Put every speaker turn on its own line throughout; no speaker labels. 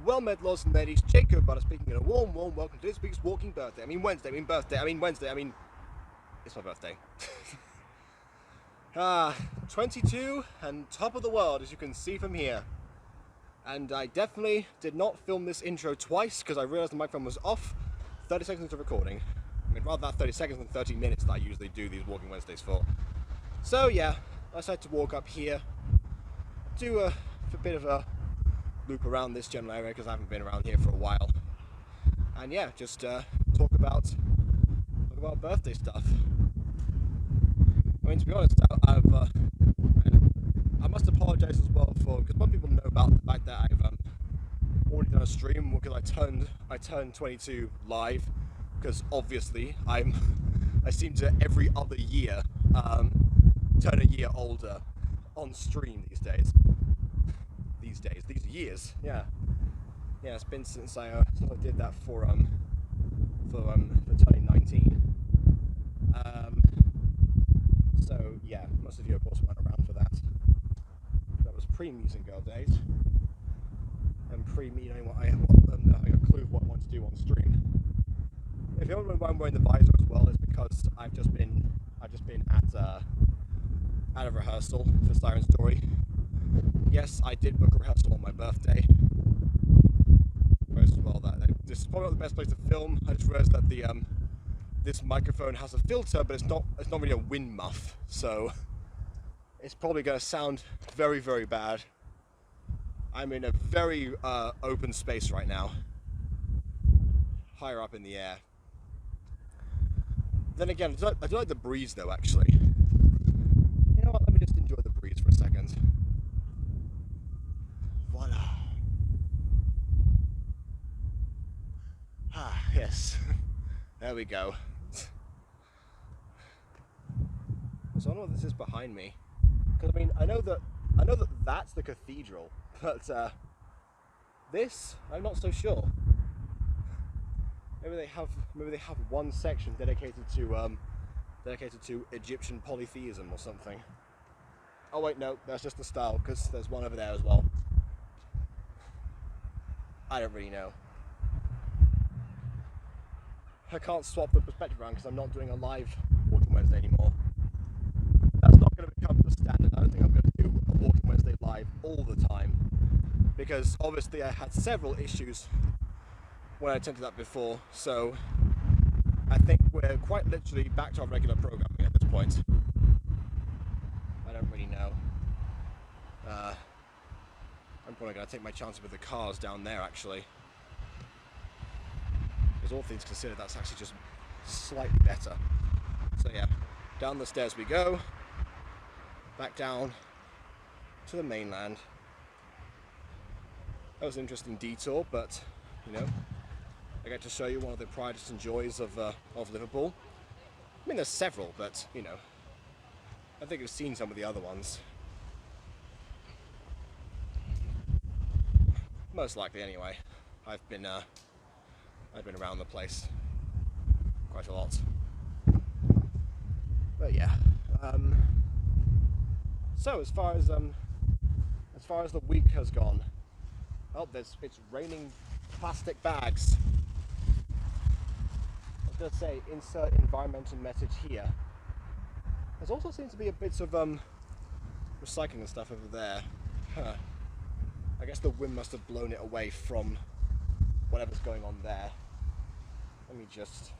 Well met, lords and ladies, Jacob Butter speaking, and a warm welcome to this week's walking birthday. Wednesday, Wednesday, it's my birthday. 22 and top of the world, as you can see from here. And I definitely did not film this intro twice, because I realized the microphone was off 30 seconds into recording. I mean, rather that 30 seconds than 30 minutes that I usually do these Walking Wednesdays for. So yeah, I decided to walk up here, do a bit of a loop around this general area because I haven't been around here for a while, and yeah, just talk about birthday stuff. I mean, to be honest, I must apologise as well for, because some people know about the fact that I've already done a stream because I turned 22 live, because obviously I seem to every other year turn a year older on stream these days. These years, yeah, it's been since I did that for 2019. So yeah, most of you of course went around for that. That was pre-Music Girl days, and pre-me knowing having a clue of what I want to do on stream. If you don't know why I'm wearing the visor as well, it's because I've just been at a rehearsal for Siren Story. Yes, I did book a rehearsal on my birthday. First of all, this is probably not the best place to film. I just realized that this microphone has a filter, but it's not really a wind muff, so it's probably going to sound very, very bad. I'm in a very open space right now, higher up in the air. Then again, I do like the breeze though, actually. You know what, let me just enjoy the breeze for a second. Voila. Yes. There we go. So I don't know what this is behind me, because I mean I know that that's the cathedral, but this I'm not so sure. Maybe they have one section dedicated to Egyptian polytheism or something. Oh wait, no, that's just the style, because there's one over there as well. I don't really know. I can't swap the perspective around because I'm not doing a live Walking Wednesday anymore. That's not going to become the standard. I don't think I'm going to do a Walking Wednesday live all the time, because obviously I had several issues when I attempted that before, so I think we're quite literally back to our regular programming at this point. I don't really know. I'm probably going to take my chances with the cars down there, actually. Because all things considered, that's actually just slightly better. So yeah, down the stairs we go, back down to the mainland. That was an interesting detour, but you know, I get to show you one of the prides and joys of Liverpool. I mean, there's several, but you know, I think you've seen some of the other ones. Most likely, anyway. I've been around the place quite a lot. But yeah. So as far as the week has gone, oh, it's raining plastic bags. I was going to say, insert environmental message here. There's also seems to be a bit of recycling and stuff over there. Huh. I guess the wind must have blown it away from whatever's going on there. Let me just...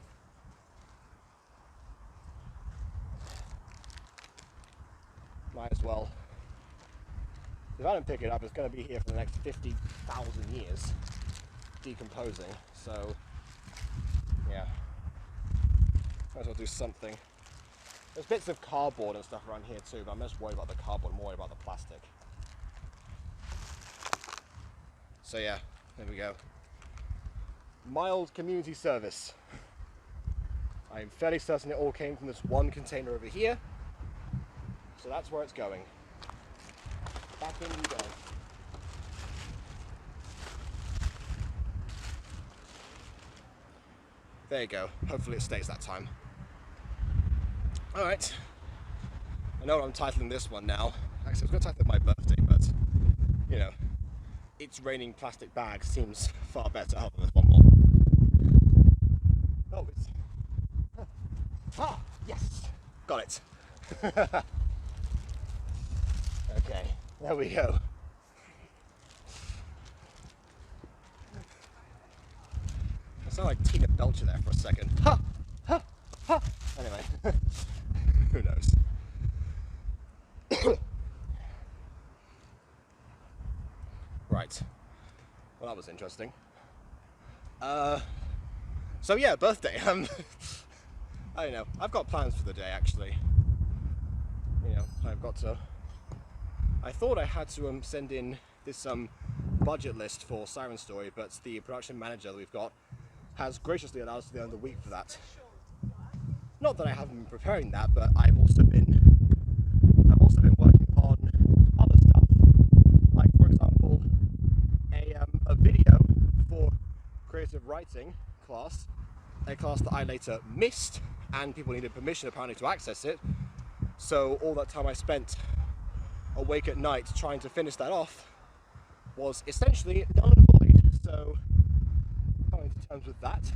Might as well. If I don't pick it up, it's going to be here for the next 50,000 years, decomposing. So, yeah. Might as well do something. There's bits of cardboard and stuff around here too, but I'm just worried about the cardboard, I'm worried about the plastic. So yeah, there we go. Mild community service. I'm fairly certain it all came from this one container over here. So that's where it's going. Back in you go. There you go. Hopefully it stays that time. Alright. I know what I'm titling this one now. Actually, I was going to title it My Birthday, but, you know, It's Raining Plastic Bags seems far better. Hold on, there's one more. Oh, it's... Ah, yes! Got it. Okay, there we go. I sound like Tina Belcher there for a second. Ha! Ha! Ha! Anyway, who knows? Right. Well, that was interesting. So yeah, birthday. I don't know. I've got plans for the day, actually. You know, I thought I had to send in this budget list for Siren Story, but the production manager that we've got has graciously allowed us to the end of the week for that. Not that I haven't been preparing that, but I've also been working on other stuff. Like, for example, a video for creative writing class, a class that I later missed, and people needed permission apparently to access it. So all that time I spent awake at night trying to finish that off was essentially null and void. So coming to terms with that,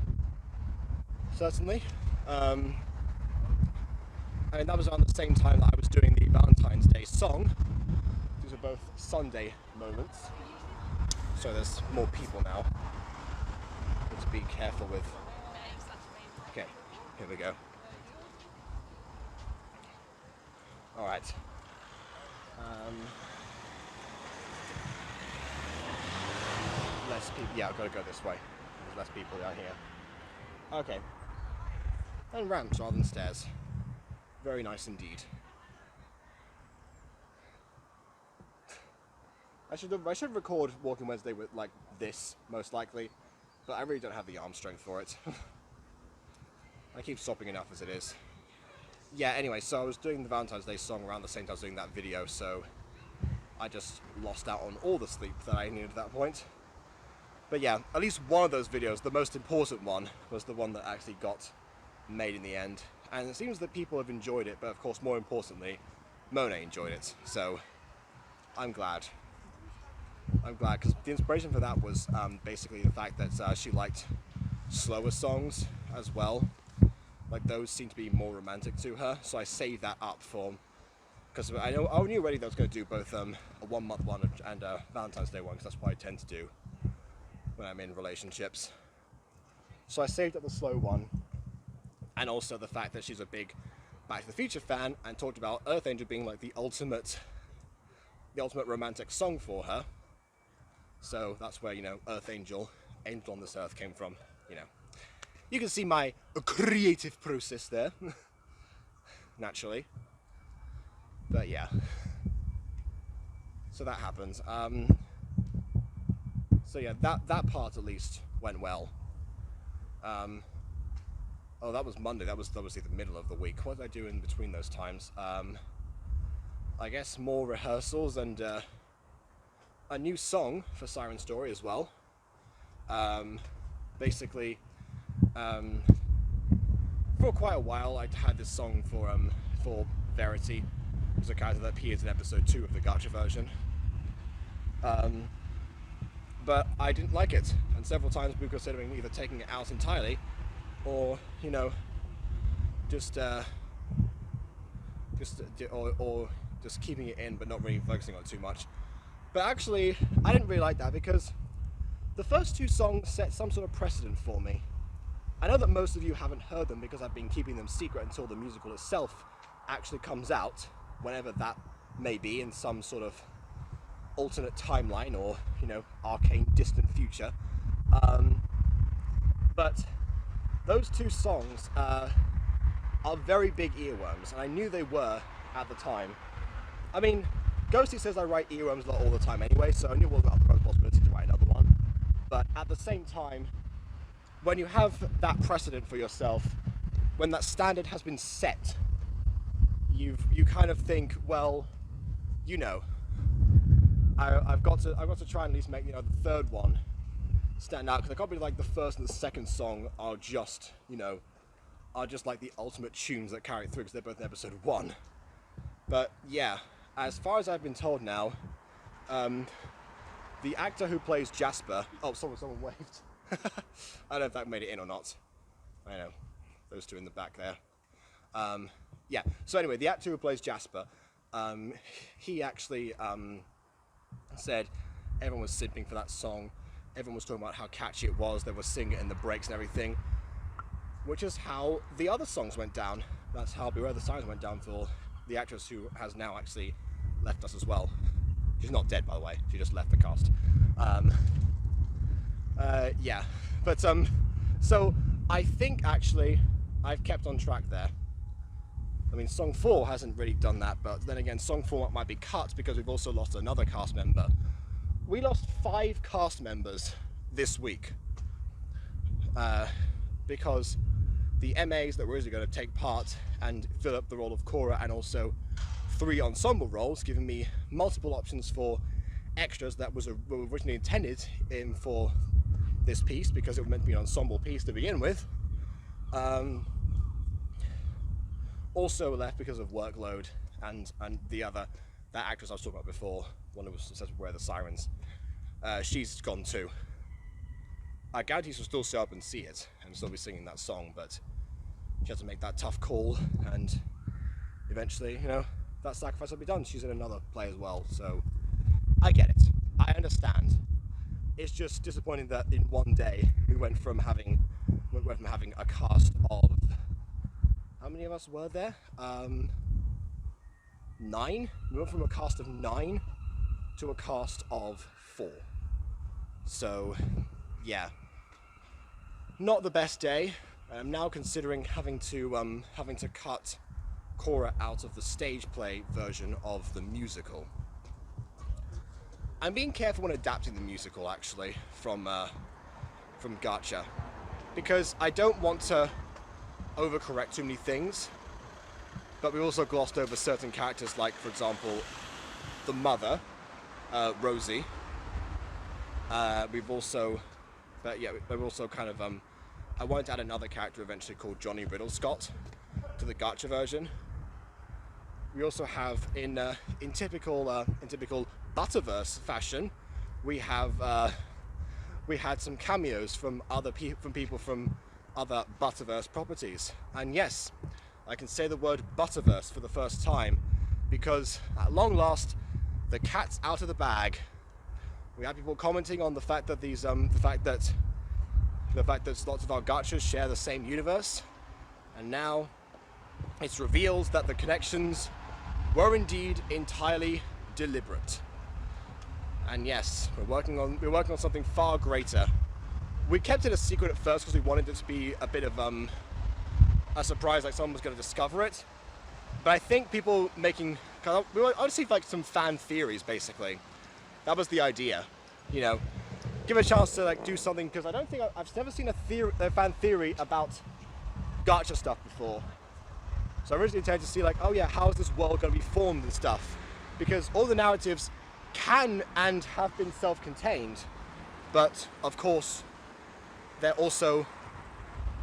certainly. I mean, that was around the same time that I was doing the Valentine's Day song. These are both Sunday moments. So there's more people now. Need to be careful with. Okay, here we go. All right. Less people. Yeah, I've got to go this way. There's less people down here. Okay. And ramps rather than stairs. Very nice indeed. I should record Walking Wednesday with like this, most likely, but I really don't have the arm strength for it. I keep stopping enough as it is. Yeah, anyway, so I was doing the Valentine's Day song around the same time I was doing that video, so I just lost out on all the sleep that I needed at that point. But yeah, at least one of those videos, the most important one, was the one that actually got made in the end. And it seems that people have enjoyed it, but of course, more importantly, Monet enjoyed it. So I'm glad. I'm glad, because the inspiration for that was basically the fact that she liked slower songs as well. Like, those seem to be more romantic to her, so I saved that up for, because I knew already that I was going to do both a 1 month one and a Valentine's Day one, because that's what I tend to do when I'm in relationships. So I saved up the slow one, and also the fact that she's a big Back to the Future fan, and talked about Earth Angel being like the ultimate romantic song for her. So that's where, you know, Earth Angel, Angel on This Earth came from, you know. You can see my creative process there, naturally. But yeah. So that happens. So yeah, that part at least went well. Oh, that was Monday. That was obviously the middle of the week. What did I do in between those times? I guess more rehearsals and a new song for Siren Story as well. Basically, for quite a while, I had this song for Verity, who's a character that appears in episode 2 of the Gacha version. But I didn't like it, and several times we were considering either taking it out entirely, or, you know, just keeping it in but not really focusing on it too much. But actually, I didn't really like that, because the first 2 songs set some sort of precedent for me. I know that most of you haven't heard them because I've been keeping them secret until the musical itself actually comes out, whenever that may be, in some sort of alternate timeline or, you know, arcane distant future. But those 2 songs are very big earworms, and I knew they were at the time. I mean, Ghosty says I write earworms all the time anyway, so I knew it wasn't the possibility to write another one. But at the same time, when you have that precedent for yourself, when that standard has been set, you kind of think, well, you know, I've got to try and at least make, you know, the 3rd one stand out, because I can't be like the 1st and the 2nd song are just, you know, like the ultimate tunes that carry through, because they're both in episode 1. But yeah, as far as I've been told now, the actor who plays Jasper. Oh, someone waved. I don't know if that made it in or not. I know, those two in the back there. Yeah, so anyway, the actor who plays Jasper, he actually said everyone was simping for that song. Everyone was talking about how catchy it was. They were singing it in the breaks and everything, which is how the other songs went down. That's how Beware the Sirens went down for the actress who has now actually left us as well. She's not dead, by the way. She just left the cast. Yeah, but so I think actually I've kept on track there. I mean, Song 4 hasn't really done that, but then again, Song 4 might be cut because we've also lost another cast member. We lost 5 cast members this week because the MAs that were originally going to take part and fill up the role of Cora, and also 3 ensemble roles, giving me multiple options for extras that were originally intended for this piece, because it was meant to be an ensemble piece to begin with. Also left because of workload, and that actress I was talking about before, one who was obsessed with Beware the Sirens, she's gone too. I guarantee she'll still show up and see it and still be singing that song, but she had to make that tough call, and eventually, you know, that sacrifice will be done. She's in another play as well, so I get it. I understand. It's just disappointing that in one day we went from having a cast of, how many of us were there? 9. We went from a cast of 9 to a cast of 4. So, yeah, not the best day. I'm now considering having to cut Cora out of the stage play version of the musical. I'm being careful when adapting the musical, actually, from Gacha, because I don't want to overcorrect too many things, but we also glossed over certain characters, like, for example, the mother, Rosie. We've also kind of, I wanted to add another character eventually called Johnny Riddlescott to the Gacha version. We also have, in typical Butterverse fashion, we had some cameos from people from other Butterverse properties. And yes, I can say the word Butterverse for the first time, because at long last, the cat's out of the bag. We had people commenting on the fact that the fact that lots of our gachas share the same universe, and now it's revealed that the connections were indeed entirely deliberate. And yes, we're working on something far greater. We kept it a secret at first because we wanted it to be a bit of a surprise, like someone was going to discover it. But I think people making, we wanted to see like some fan theories, basically. That was the idea, you know, give a chance to like do something, because I don't think I've never seen a fan theory about gacha stuff before. So I originally intended to see like, oh yeah, how is this world going to be formed and stuff? Because all the narratives can and have been self-contained, but of course they're also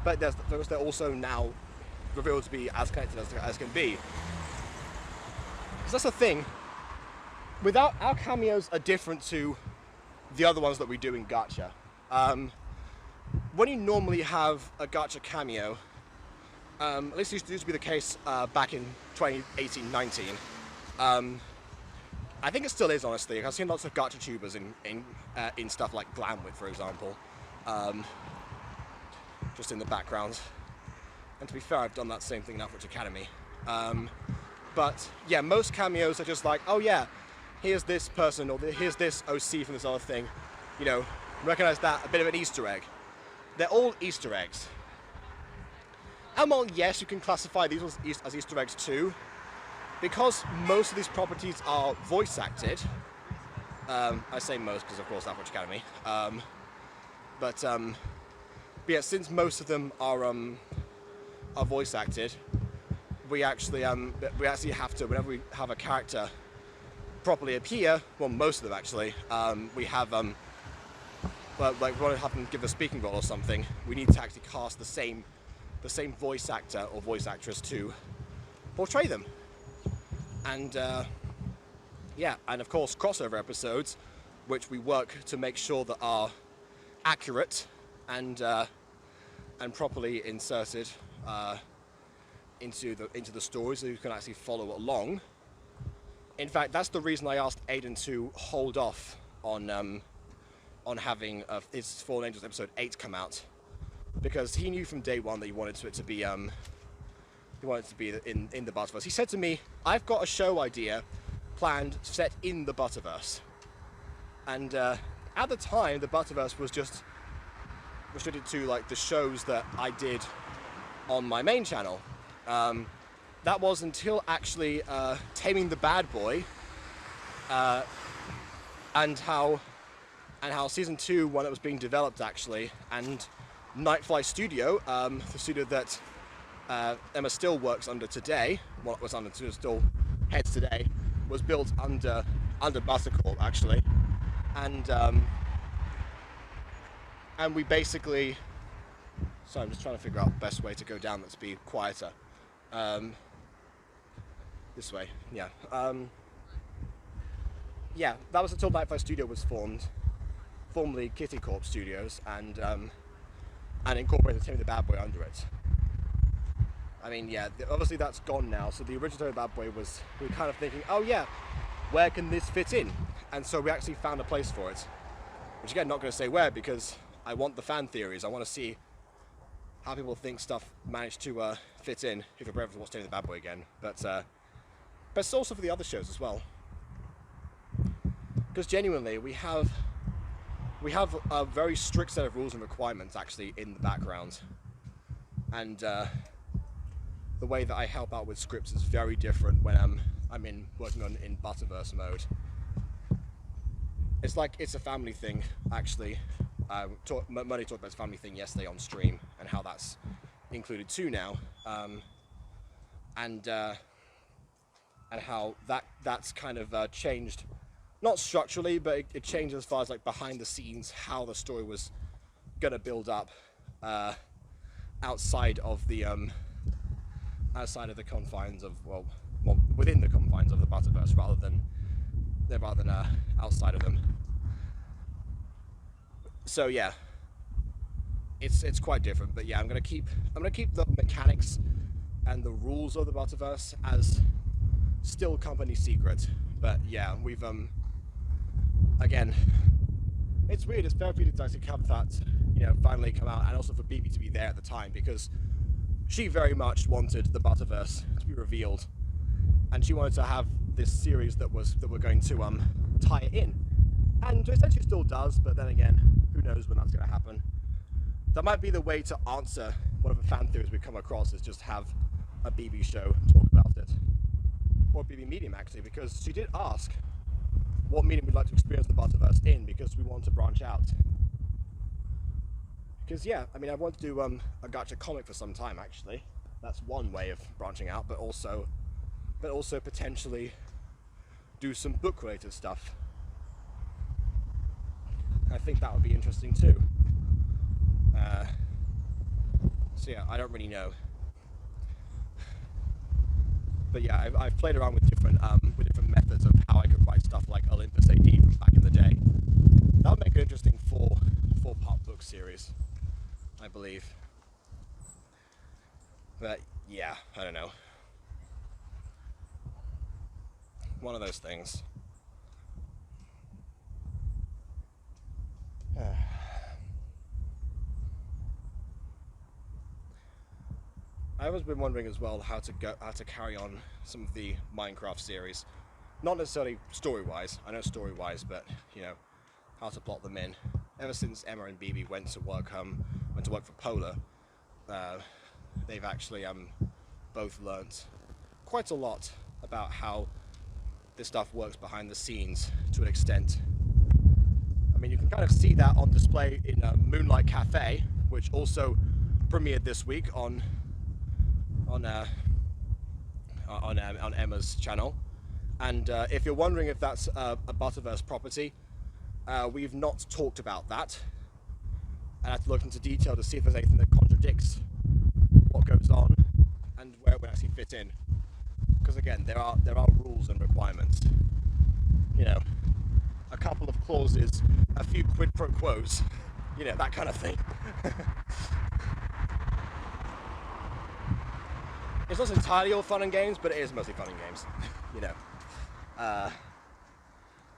now revealed to be as connected as can be. Because that's the thing, our cameos are different to the other ones that we do in gacha. When you normally have a gacha cameo, at least it used to be the case back in 2018-19. I think it still is, honestly. I've seen lots of gacha tubers in stuff like Glamwit, for example, just in the background. And to be fair, I've done that same thing in Average Academy. But yeah, most cameos are just like, oh yeah, here's this person, or here's this OC from this other thing. You know, recognize that, a bit of an Easter egg. They're all Easter eggs. And well, yes, you can classify these as Easter eggs too, because most of these properties are voice acted. I say most because, of course, Average Academy. But yeah, since most of them are voice acted, we actually have to, whenever we have a character properly appear, well, most of them actually, we have like we want to have them give a speaking role or something, we need to actually cast the same voice actor or voice actress to portray them. And yeah, and of course crossover episodes which we work to make sure that are accurate and properly inserted into the story, so you can actually follow along. In fact, that's the reason I asked Aidan to hold off on having his Fallen Angels episode 8 come out, because he knew from day one that he wanted it to be in the Butterverse. He said to me, "I've got a show idea planned set in the Butterverse," and at the time the Butterverse was just restricted to like the shows that I did on my main channel. That was until actually Taming the Bad Boy and how season 2, when it was being developed actually, and Nightfly Studio, the studio that Emma still works under today, what was under still heads today, was built under Buttercorp actually, and we basically. So I'm just trying to figure out the best way to go down that's be quieter. This way, yeah. Yeah, that was until Nightfly Studio was formed, formerly Kitty Corp Studios, and incorporated Taming the Bad Boy under it. I mean, yeah, obviously that's gone now, so the original Taming the Bad Boy we were kind of thinking, oh yeah, where can this fit in? And so we actually found a place for it. Which again, not going to say where, because I want the fan theories. I want to see how people think stuff managed to fit in, if you're brave to watch Taming the Bad Boy again. But it's also for the other shows as well. Because genuinely, we have a very strict set of rules and requirements actually in the background. And the way that I help out with scripts is very different when I'm working in Butterverse mode. It's like it's a family thing, actually. Money talked about his family thing yesterday on stream and how that's included too now, and how that's kind of changed, not structurally, but it changed as far as like behind the scenes how the story was gonna build up outside of the confines of well within the confines of the Butterverse rather than outside of them. So yeah, it's quite different, but yeah, I'm gonna keep the mechanics and the rules of the Butterverse as still company secret. But yeah, we've again, it's weird. It's therapeutic to actually have that, finally come out, and also for BB to be there at the time, because she very much wanted the Butterverse to be revealed, and she wanted to have this series that we're going to tie it in, and essentially still does. But then again, who knows when that's going to happen? That might be the way to answer whatever fan theories we come across, is just have a BB show talk about it, or BB medium actually, because she did ask what medium we'd like to experience the Butterverse in, because we want to branch out. Because yeah, I mean, I want to do a gacha comic for some time actually. That's one way of branching out, but also potentially do some book related stuff. I think that would be interesting too. So yeah, I don't really know. But yeah, I've played around with different methods of how I could write stuff like Olympus AD from back in the day. That would make an interesting four-part book series, I believe. But yeah, I don't know. One of those things. I've always been wondering as well how to carry on some of the Minecraft series, not necessarily story-wise. I know story-wise, but how to plot them in. Ever since Emma and BB went to work for Polar, they've actually both learnt quite a lot about how this stuff works behind the scenes to an extent. I mean, you can kind of see that on display in Moonlight Cafe, which also premiered this week on Emma's channel. And if you're wondering if that's a Butterverse property, we've not talked about that. I have to look into detail to see if there's anything that contradicts what goes on and where it would actually fit in. Because again, there are rules and requirements. A couple of clauses, a few quid pro quos, you know, that kind of thing. It's not entirely all fun and games, but it is mostly fun and games, you know.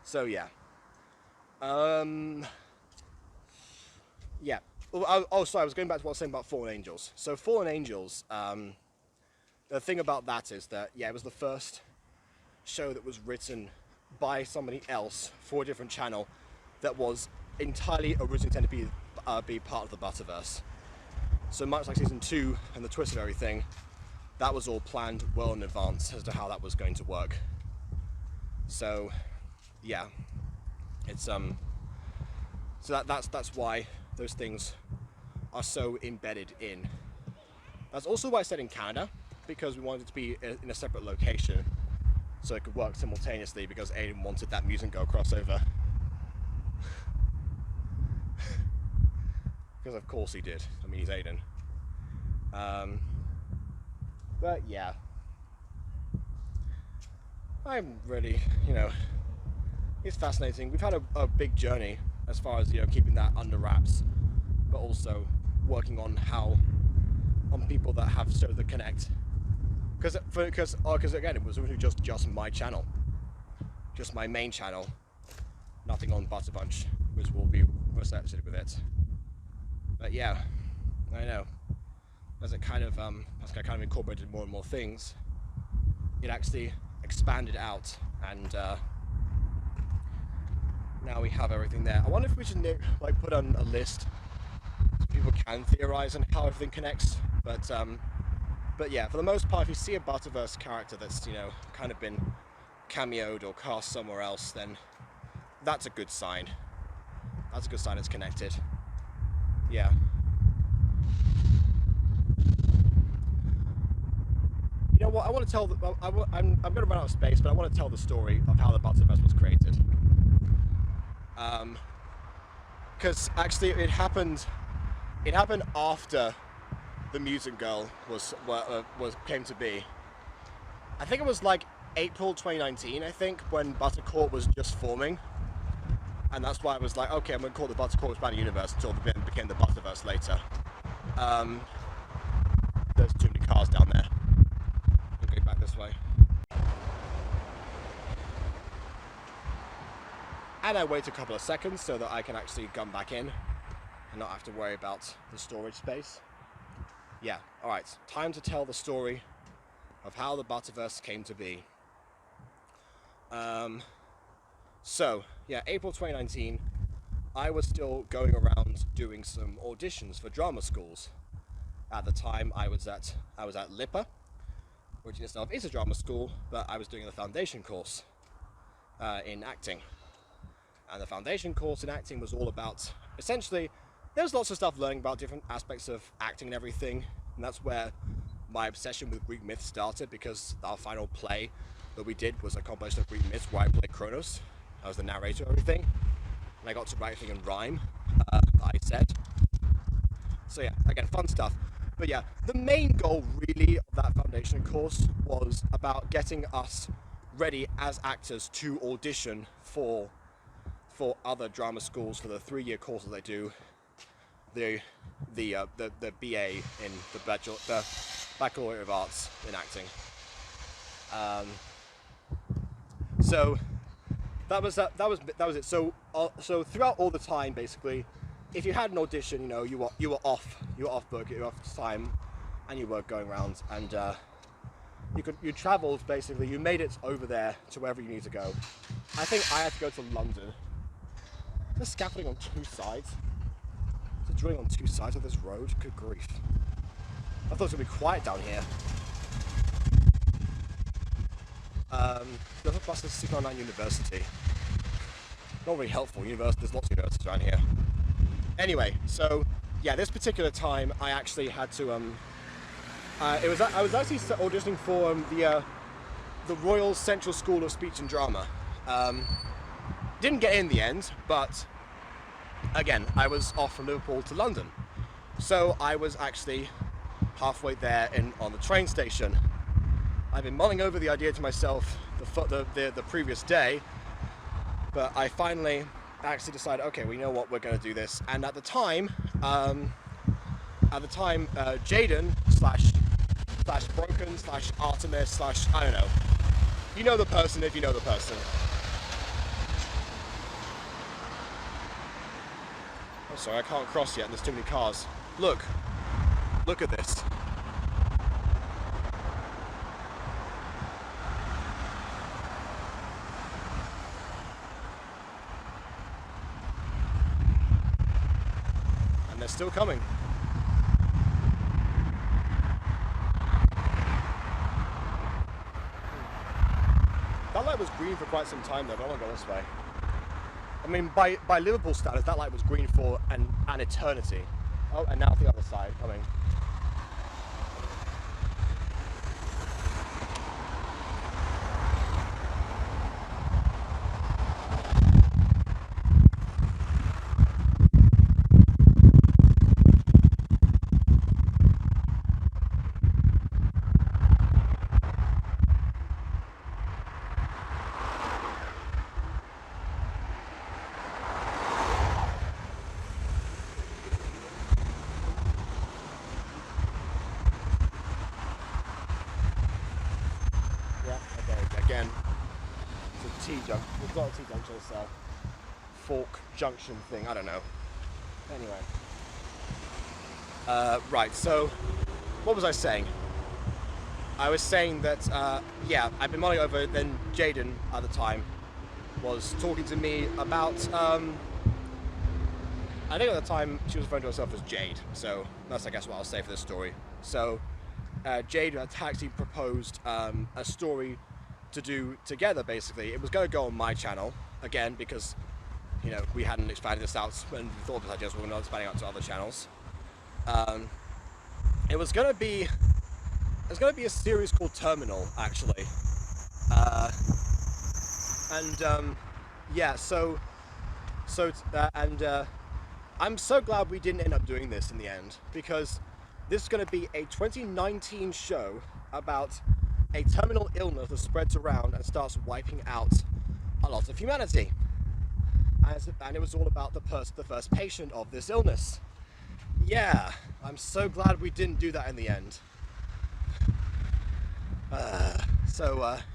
So yeah. Yeah. Oh, sorry, I was going back to what I was saying about Fallen Angels. So Fallen Angels, the thing about that is that, yeah, it was the first show that was written by somebody else for a different channel that was entirely originally intended to be part of the Butterverse. So much like season 2 and the twist of everything, that was all planned well in advance as to how that was going to work. So, yeah, it's so that's why those things are so embedded in. That's also why I said in Canada, because we wanted it to be in a separate location so it could work simultaneously, because Aiden wanted that Music Girl crossover. Because of course he did. I mean, he's Aiden. But yeah, I'm really, you know, it's fascinating. We've had a big journey as far as, you know, keeping that under wraps, but also working on people that have shows that connect. Because again, it was originally just my channel, just my main channel, nothing on Butterbunch, which will be associated with it. But yeah, I know, as it kind of incorporated more and more things, it actually expanded out, and now we have everything there. I wonder if we should like put on a list so people can theorize on how everything connects. But yeah, for the most part, if you see a Butterverse character that's, you know, kind of been cameoed or cast somewhere else, then that's a good sign. That's a good sign it's connected. Yeah. You know what? I want to tell. I'm going to run out of space, but I want to tell the story of how the Butterverse was created. Because actually, it happened after the Music Girl came to be. I think it was like April 2019. I think when Buttercourt was just forming, and that's why I was like, okay, I'm going to call it the Buttercourt Expanded Universe until it became the Butterverse later. There's too many cars down there. I'm going back this way. And I wait a couple of seconds so that I can actually come back in and not have to worry about the storage space. Yeah, alright, time to tell the story of how the Butterverse came to be. So, yeah, April 2019, I was still going around doing some auditions for drama schools. At the time, I was at LIPA, which in itself is a drama school, but I was doing the foundation course in acting. And the foundation course in acting was all about, essentially, there's lots of stuff learning about different aspects of acting and everything, and that's where my obsession with Greek myth started, because our final play that we did was a compilation of Greek myths where I played Kronos. I was the narrator of everything, and I got to write everything in rhyme, I said. So yeah, again, fun stuff. But yeah, the main goal really of that foundation course was about getting us ready as actors to audition for other drama schools for the 3-year courses they do. The BA in the Baccalaureate of Arts in acting. So that was it. So throughout all the time, basically, if you had an audition, you know, you were off book, you were off time, and you were going around, and you travelled basically. You made it over there to wherever you need to go. I think I had to go to London. There's scaffolding on 2 sides. There's drilling on 2 sides of this road. Good grief! I thought it was gonna be quiet down here. The other bus is 699 University. Not really helpful. There's lots of universities around here. Anyway, so yeah, this particular time I actually had to I was actually auditioning for the Royal Central School of Speech and Drama. Didn't get in the end, but again, I was off from Liverpool to London, so I was actually halfway there on the train station. I've been mulling over the idea to myself the previous day, But I finally actually decided, okay, well, you know what, we're going to do this. And at the time, Jaden slash Broken slash Artemis slash, I don't know. You know the person if you know the person. Oh, sorry, I can't cross yet. There's too many cars. Look at this. And they're still coming. That light was green for quite some time though, but I want to go this way. I mean, by Liverpool standards, that light was green for an eternity. Oh, and now the other side coming. Again, it's a T-junction. It's not a T-junction, it's a fork junction thing. I don't know. Anyway. Right, so what was I saying? I was saying that, yeah, I've been mulling over, then Jaden at the time was talking to me about, I think at the time she was referring to herself as Jade, so that's I guess what I'll say for this story. So, Jade had actually proposed a story to do together, basically. It was going to go on my channel, again, because, you know, we hadn't expanded this out when we thought of this idea, so we were not expanding out to other channels. It was going to be a series called Terminal, actually. Yeah, I'm so glad we didn't end up doing this in the end, because this is going to be a 2019 show about a terminal illness that spreads around and starts wiping out a lot of humanity. And it was all about the first patient of this illness. Yeah, I'm so glad we didn't do that in the end.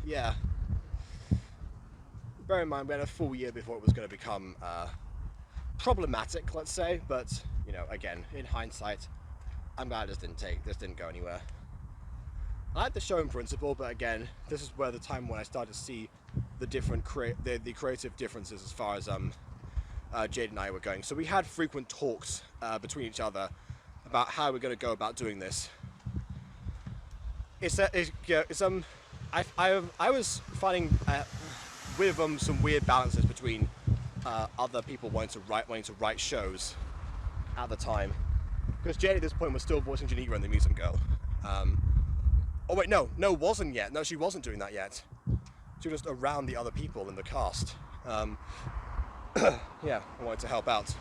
Yeah. Bear in mind, we had a full year before it was going to become problematic, let's say. But, you know, again, in hindsight, I'm glad this didn't go anywhere. I like the show in principle, but again, this is where the time when I started to see the different the creative differences as far as Jade and I were going. So we had frequent talks between each other about how we're going to go about doing this. I was finding with some weird balances between other people wanting to write shows at the time, because Jade at this point was still voicing Geneva in The Mutant Girl. Oh wait, no, wasn't yet. No, she wasn't doing that yet. She was just around the other people in the cast. Yeah, I wanted to help out.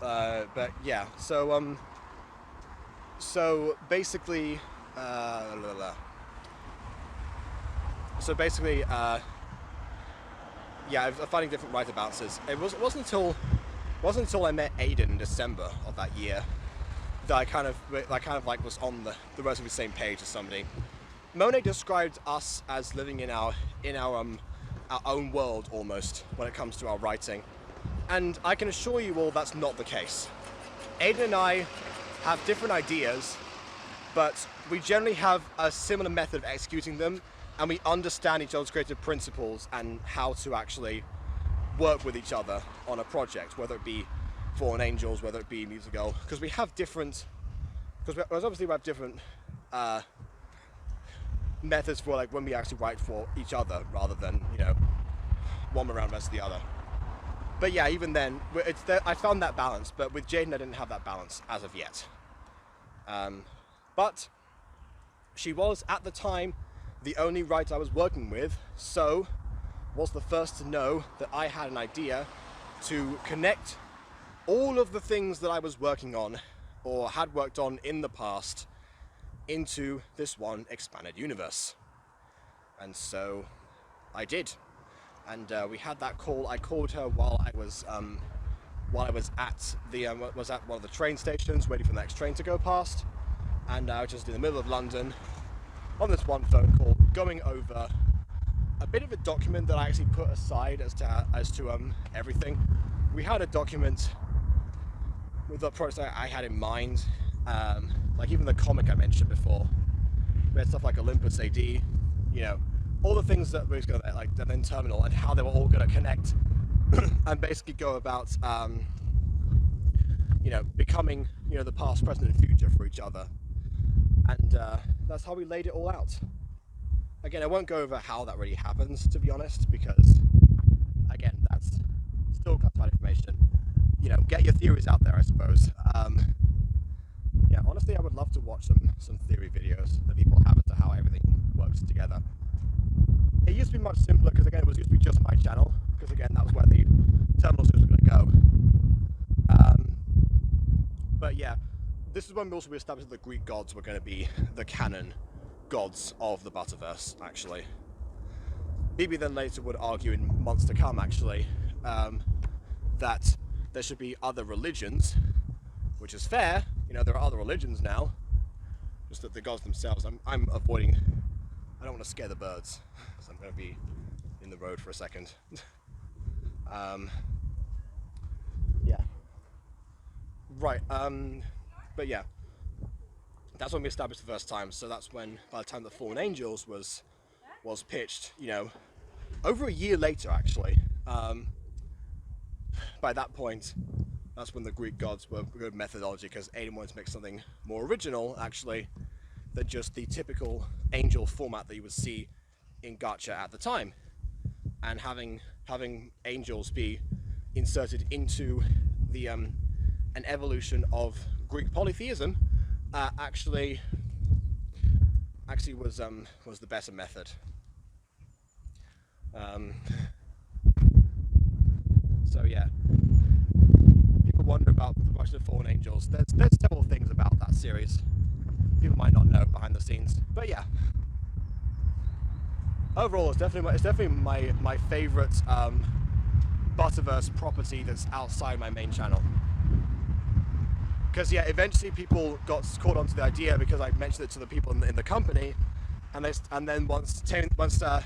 But yeah, so basically, yeah, I'm finding different writer balances. It wasn't until I met Aiden in December of that year that I kind of was on the relatively same page as somebody. Monet described us as living in our own world almost when it comes to our writing, and I can assure you all that's not the case. Aiden and I have different ideas, but we generally have a similar method of executing them, and we understand each other's creative principles and how to actually work with each other on a project, whether it be Fallen Angels, whether it be Music Girl, because we have different, obviously we have different methods for like when we actually write for each other rather than, you know, one around versus the other. But yeah, even then, I found that balance, but with Jaden I didn't have that balance as of yet. But she was, at the time, the only writer I was working with, so was the first to know that I had an idea to connect all of the things that I was working on, or had worked on in the past, into this one expanded universe. And so I did. and we had that call. I called her while I was at the was at one of the train stations, waiting for the next train to go past, and I was just in the middle of London on this one phone call, going over a bit of a document that I actually put aside as to everything. We had a document with the products I had in mind, like even the comic I mentioned before. We had stuff like Olympus AD, you know, all the things that we was going to, like, and then Terminal, and how they were all going to connect and basically go about, you know, becoming, you know, the past, present, and future for each other. And that's how we laid it all out. Again, I won't go over how that really happens, to be honest, because, again, that's still classified information. You know, get your theories out there, I suppose. Yeah, honestly, I would love to watch some theory videos that people have as to how everything works together. It used to be much simpler because, again, it used to be just my channel, because, again, that was where the terminal was going to go. But yeah, this is when we also established that the Greek gods were going to be the canon gods of the Butterverse, actually. BB then later would argue in months to come, actually, that there should be other religions, which is fair. You know, there are other religions now, just that the gods themselves, I'm avoiding, I don't want to scare the birds, so I'm going to be in the road for a second. Yeah. Right, but yeah, that's when we established the first time, so that's when, by the time the Fallen Angels was pitched, you know, over a year later, actually. By that point, that's when the Greek gods were good methodology, because Aiden wanted to make something more original, actually, than just the typical angel format that you would see in gacha at the time. And having angels be inserted into the an evolution of Greek polytheism actually was the better method. So yeah, people wonder about the Rush of the Fallen Angels. There's several things about that series people might not know behind the scenes, but yeah. Overall, it's definitely my favorite Butterverse property that's outside my main channel. Because yeah, eventually people got caught onto the idea because I mentioned it to the people in the company, and then once Taming the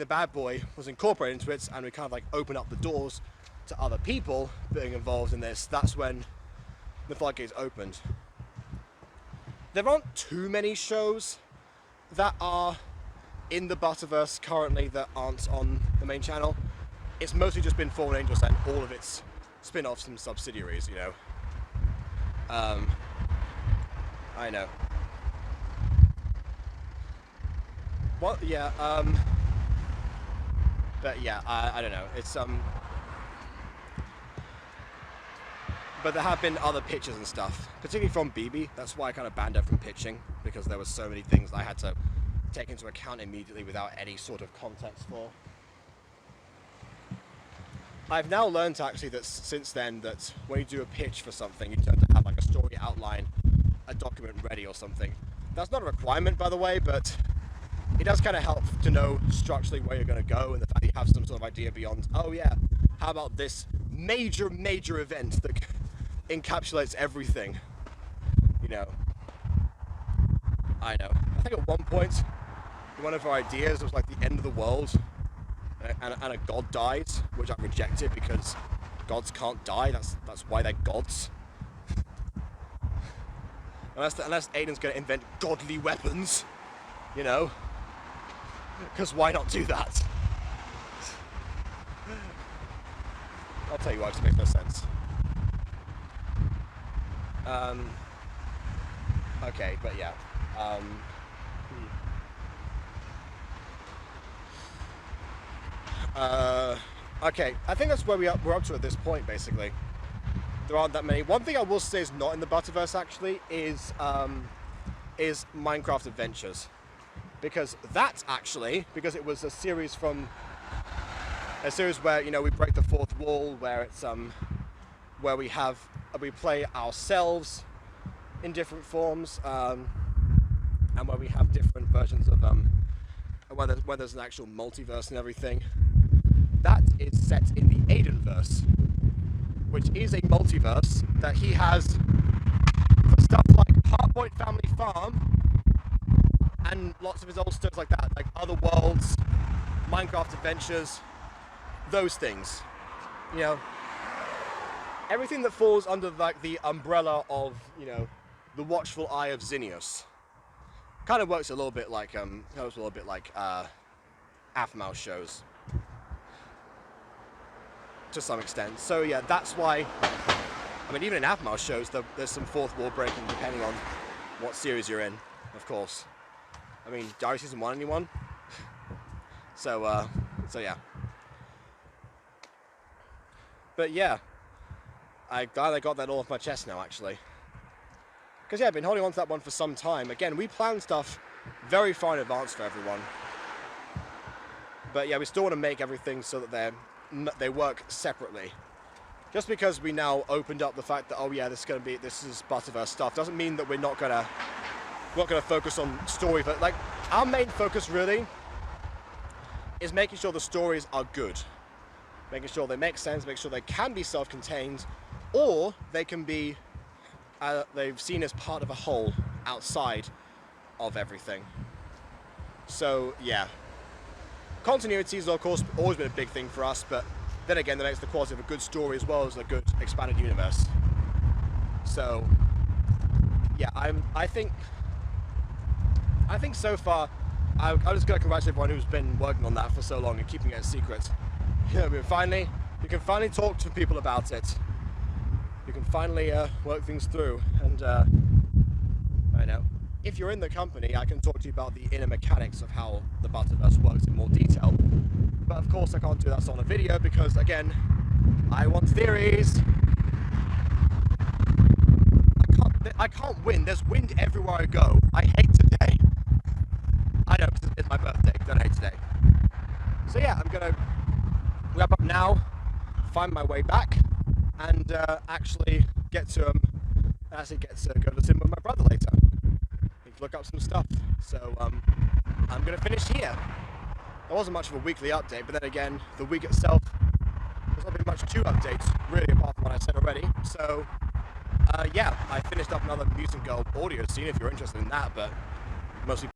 Bad Boy was incorporated into it, and we kind of like opened up the doors to other people being involved in this, that's when the floodgates opened. There aren't too many shows that are in the Butterverse currently that aren't on the main channel. It's mostly just been Fallen Angels and all of its spin-offs and subsidiaries, you know. I know. Well, yeah, but yeah, I don't know, it's, but there have been other pitches and stuff, particularly from BB. That's why I kind of banned her from pitching, because there were so many things I had to take into account immediately without any sort of context for. I've now learned actually that since then that when you do a pitch for something, you tend to have like a story outline, a document ready or something. That's not a requirement, by the way, but it does kind of help to know structurally where you're going to go, and the fact that you have some sort of idea beyond, oh yeah, how about this major event that encapsulates everything, you know. I know. I think at one point, one of our ideas was like the end of the world, and a god dies, which I rejected because gods can't die. That's why they're gods. Unless Aiden's going to invent godly weapons, you know. Because why not do that? I'll tell you why, it makes no sense. Okay, but yeah. Okay, I think that's where we're up to at this point, basically. There aren't that many. One thing I will say is not in the Butterverse, actually, is Minecraft Adventures. Because that, actually, because it was a series where, you know, we break the fourth wall, where it's, where we play ourselves in different forms, and where we have different versions of, when where there's an actual multiverse and everything. That is set in the Aidenverse, which is a multiverse that he has for stuff like Heartpoint Family Farm and lots of his old stuff like that, like Other Worlds, Minecraft Adventures, those things. You know, everything that falls under like the umbrella of, you know, the watchful eye of Zinnius. Kind of works a little bit like Aftermath shows, to some extent. So yeah, that's why. I mean, even in Aftermath shows, there's some fourth wall breaking depending on what series you're in, of course. I mean, Diary Season 1, anyone? So yeah. But yeah, I'm glad I got that all off my chest now, actually. Because yeah, I've been holding on to that one for some time. Again, we plan stuff very far in advance for everyone. But yeah, we still want to make everything so that they work separately. Just because we now opened up the fact that, oh yeah, this is Butterverse stuff, doesn't mean that we're not gonna focus on story. But like, our main focus really is making sure the stories are good, making sure they make sense, making sure they can be self-contained, or they can be they've seen as part of a whole outside of everything. So yeah, continuity is of course always been a big thing for us, but then again, that makes the quality of a good story as well as a good expanded universe. So yeah, I think so far, I'm just going to congratulate everyone who's been working on that for so long and keeping it a secret. You know, you can finally talk to people about it. You can finally work things through, and I know, if you're in the company, I can talk to you about the inner mechanics of how the Butterverse works in more detail. But of course I can't do that on a video because, again, I want theories. I can't win. There's wind everywhere I go. I hate today. I know, because it's my birthday. Don't hate today. So yeah, I'm going to wrap up now, find my way back, and actually get to go to the cinema with my brother later. Need to look up some stuff. So I'm going to finish here. There wasn't much of a weekly update, but then again, the week itself, there's not been much to update, really, apart from what I said already. So yeah, I finished up another Mutant Girl audio scene if you're interested in that, but mostly